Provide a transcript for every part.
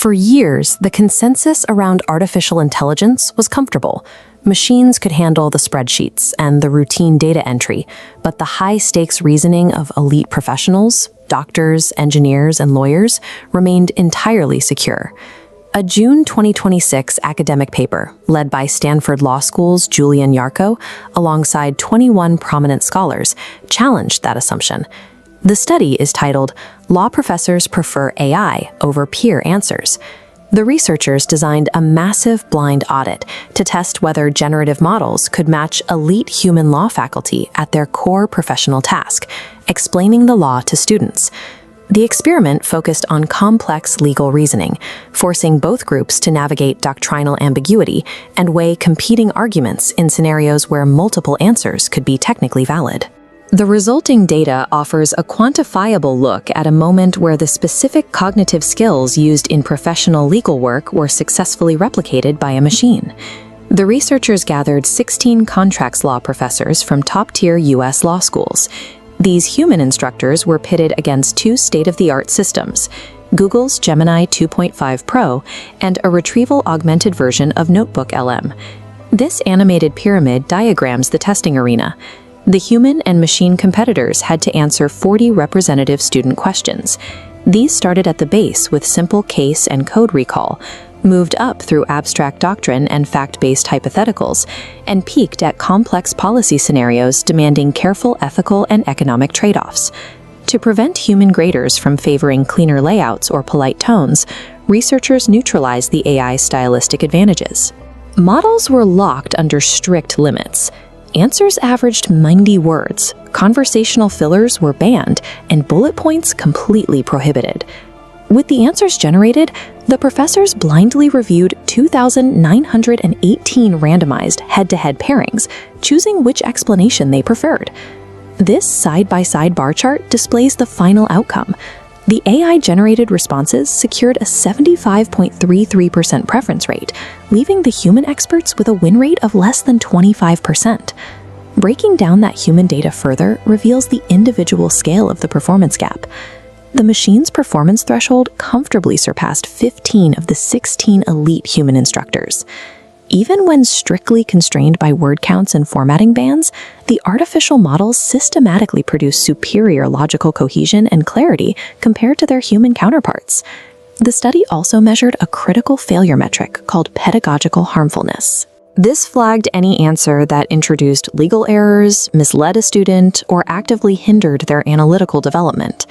For years, the consensus around artificial intelligence was comfortable. Machines could handle the spreadsheets and the routine data entry, but the high-stakes reasoning of elite professionals, doctors, engineers, and lawyers remained entirely secure. A June 2026 academic paper, led by Stanford Law School's Julian Yarko, alongside 21 prominent scholars, challenged that assumption. The study is titled, "Law Professors Prefer AI Over Peer Answers." The researchers designed a massive blind audit to test whether generative models could match elite human law faculty at their core professional task, explaining the law to students. The experiment focused on complex legal reasoning, forcing both groups to navigate doctrinal ambiguity and weigh competing arguments in scenarios where multiple answers could be technically valid. The resulting data offers a quantifiable look at a moment where the specific cognitive skills used in professional legal work were successfully replicated by a machine. The researchers gathered 16 contracts law professors from top-tier U.S. law schools. These human instructors were pitted against two state-of-the-art systems, Google's Gemini 2.5 Pro and a retrieval-augmented version of Notebook LM. This animated pyramid diagrams the testing arena. The human and machine competitors had to answer 40 representative student questions. These started at the base with simple case and code recall, moved up through abstract doctrine and fact-based hypotheticals, and peaked at complex policy scenarios demanding careful ethical and economic trade-offs. To prevent human graders from favoring cleaner layouts or polite tones, researchers neutralized the AI's stylistic advantages. Models were locked under strict limits. Answers averaged 90 words, conversational fillers were banned, and bullet points completely prohibited. With the answers generated, the professors blindly reviewed 2,918 randomized head-to-head pairings, choosing which explanation they preferred. This side-by-side bar chart displays the final outcome. The AI-generated responses secured a 75.33% preference rate, leaving the human experts with a win rate of less than 25%. Breaking down that human data further reveals the individual scale of the performance gap. The machine's performance threshold comfortably surpassed 15 of the 16 elite human instructors. Even when strictly constrained by word counts and formatting bans, the artificial models systematically produce superior logical cohesion and clarity compared to their human counterparts. The study also measured a critical failure metric called pedagogical harmfulness. This flagged any answer that introduced legal errors, misled a student, or actively hindered their analytical development.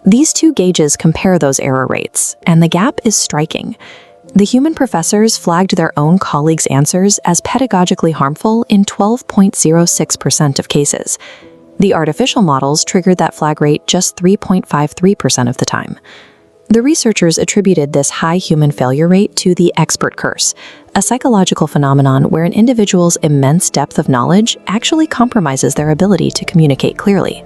These two gauges compare those error rates, and the gap is striking. The human professors flagged their own colleagues' answers as pedagogically harmful in 12.06% of cases. The artificial models triggered that flag rate just 3.53% of the time. The researchers attributed this high human failure rate to the expert curse, a psychological phenomenon where an individual's immense depth of knowledge actually compromises their ability to communicate clearly.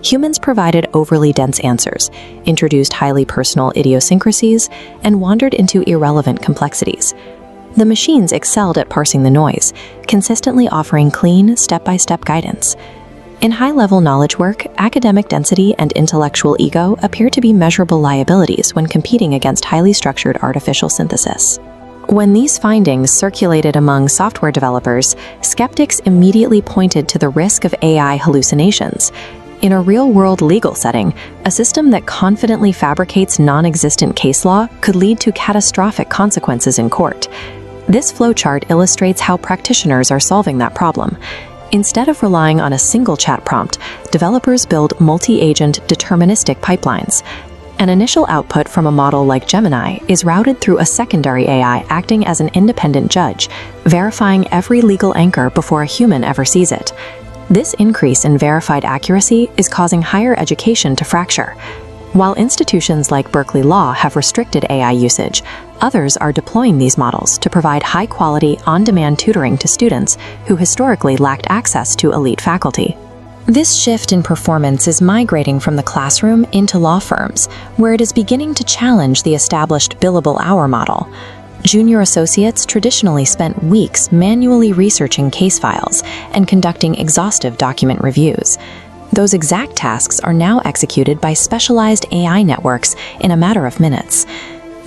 Humans provided overly dense answers, introduced highly personal idiosyncrasies, and wandered into irrelevant complexities. The machines excelled at parsing the noise, consistently offering clean, step-by-step guidance. In high-level knowledge work, academic density and intellectual ego appear to be measurable liabilities when competing against highly structured artificial synthesis. When these findings circulated among software developers, skeptics immediately pointed to the risk of AI hallucinations. In a real-world legal setting, a system that confidently fabricates non-existent case law could lead to catastrophic consequences in court. This flowchart illustrates how practitioners are solving that problem. Instead of relying on a single chat prompt, developers build multi-agent deterministic pipelines. An initial output from a model like Gemini is routed through a secondary AI acting as an independent judge, verifying every legal anchor before a human ever sees it. This increase in verified accuracy is causing higher education to fracture. While institutions like Berkeley Law have restricted AI usage, others are deploying these models to provide high-quality, on-demand tutoring to students who historically lacked access to elite faculty. This shift in performance is migrating from the classroom into law firms, where it is beginning to challenge the established billable hour model. Junior associates traditionally spent weeks manually researching case files and conducting exhaustive document reviews. Those exact tasks are now executed by specialized AI networks in a matter of minutes.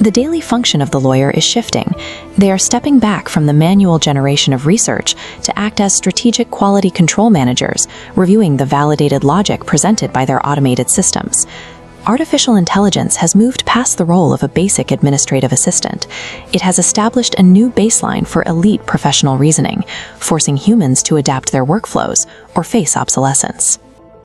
The daily function of the lawyer is shifting. They are stepping back from the manual generation of research to act as strategic quality control managers, reviewing the validated logic presented by their automated systems. Artificial intelligence has moved past the role of a basic administrative assistant. It has established a new baseline for elite professional reasoning, forcing humans to adapt their workflows or face obsolescence.